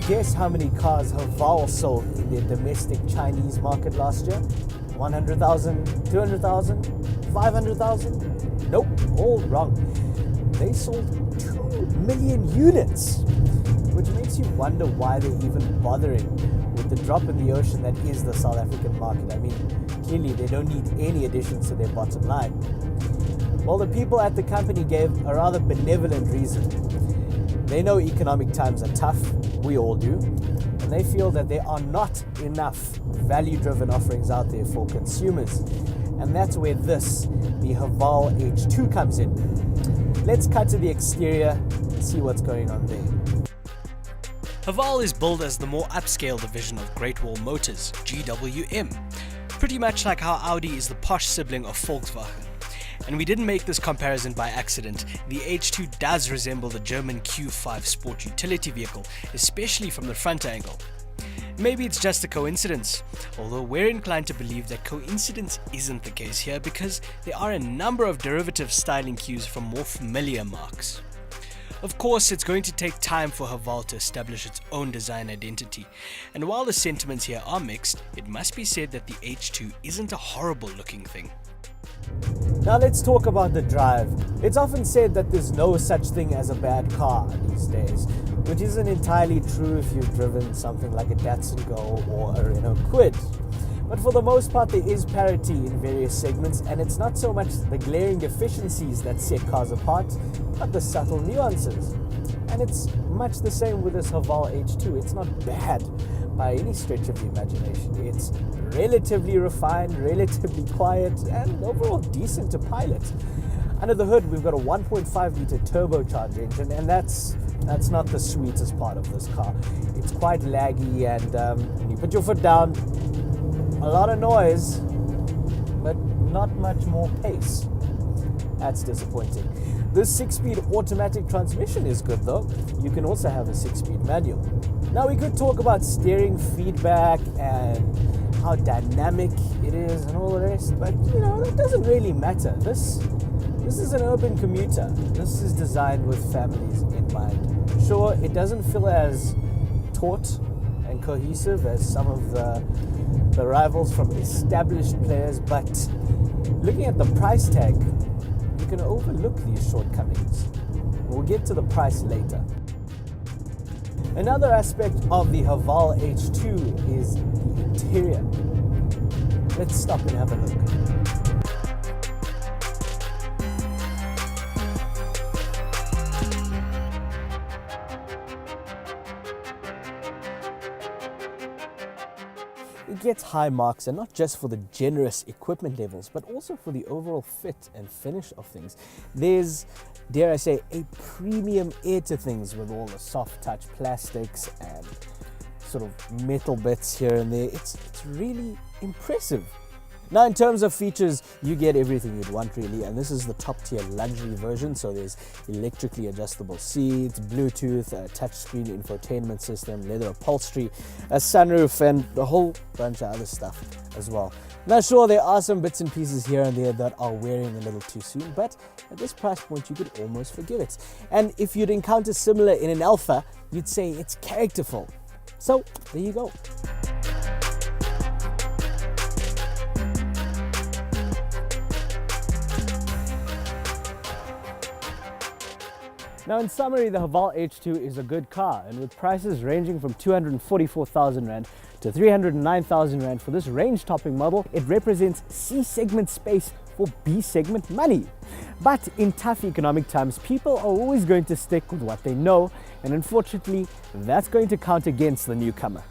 guess how many cars Haval sold in their domestic Chinese market last year? 100,000, 200,000, 500,000? Nope, all wrong. They sold 2 million units, which makes you wonder why they're even bothering with the drop in the ocean that is the South African market. I mean, clearly they don't need any additions to their bottom line. Well, the people at the company gave a rather benevolent reason. They know economic times are tough, we all do, and they feel that there are not enough value-driven offerings out there for consumers. And that's where this, the Haval H2 comes in. Let's cut to the exterior and see what's going on there. Haval is billed as the more upscale division of Great Wall Motors, GWM, pretty much like how Audi is the posh sibling of Volkswagen. And we didn't make this comparison by accident. The H2 does resemble the German Q5 sport utility vehicle, especially from the front angle. Maybe it's just a coincidence, although we're inclined to believe that coincidence isn't the case here because there are a number of derivative styling cues from more familiar marques. Of course, it's going to take time for Haval to establish its own design identity, and while the sentiments here are mixed, it must be said that the H2 isn't a horrible looking thing. Now let's talk about the drive. It's often said that there's no such thing as a bad car these days, which isn't entirely true if you've driven something like a Datsun Go or a Renault Kwid. But for the most part, there is parity in various segments, and it's not so much the glaring deficiencies that set cars apart, but the subtle nuances. And it's much the same with this Haval H2. It's not bad by any stretch of the imagination. It's relatively refined, relatively quiet, and overall decent to pilot. Under the hood, we've got a 1.5 litre turbocharged engine, and that's not the sweetest part of this car. It's quite laggy, and when you put your foot down, a lot of noise, but not much more pace. That's disappointing. This 6-speed automatic transmission is good though. You can also have a 6-speed manual. Now we could talk about steering feedback and how dynamic it is and all the rest, but that doesn't really matter. This is an urban commuter. This is designed with families in mind. Sure, it doesn't feel as taut and cohesive as some of the rivals from established players, but looking at the price tag, you can overlook these shortcomings. We'll get to the price later. Another aspect of the Haval H2 is the interior. Let's stop and have a look. It gets high marks, and not just for the generous equipment levels, but also for the overall fit and finish of things. There's, dare I say, a premium air to things with all the soft touch plastics and sort of metal bits here and there. It's really impressive. Now, in terms of features, you get everything you'd want really, and this is the top tier luxury version. So there's electrically adjustable seats, Bluetooth, a touchscreen infotainment system, leather upholstery, a sunroof, and a whole bunch of other stuff as well. Now sure, there are some bits and pieces here and there that are wearing a little too soon, but at this price point you could almost forgive it. And if you'd encounter similar in an Alpha, you'd say it's characterful. So there you go. Now in summary, the Haval H2 is a good car, and with prices ranging from 244,000 Rand to 309,000 Rand for this range-topping model, it represents C-segment space for B-segment money. But in tough economic times, people are always going to stick with what they know, and unfortunately, that's going to count against the newcomer.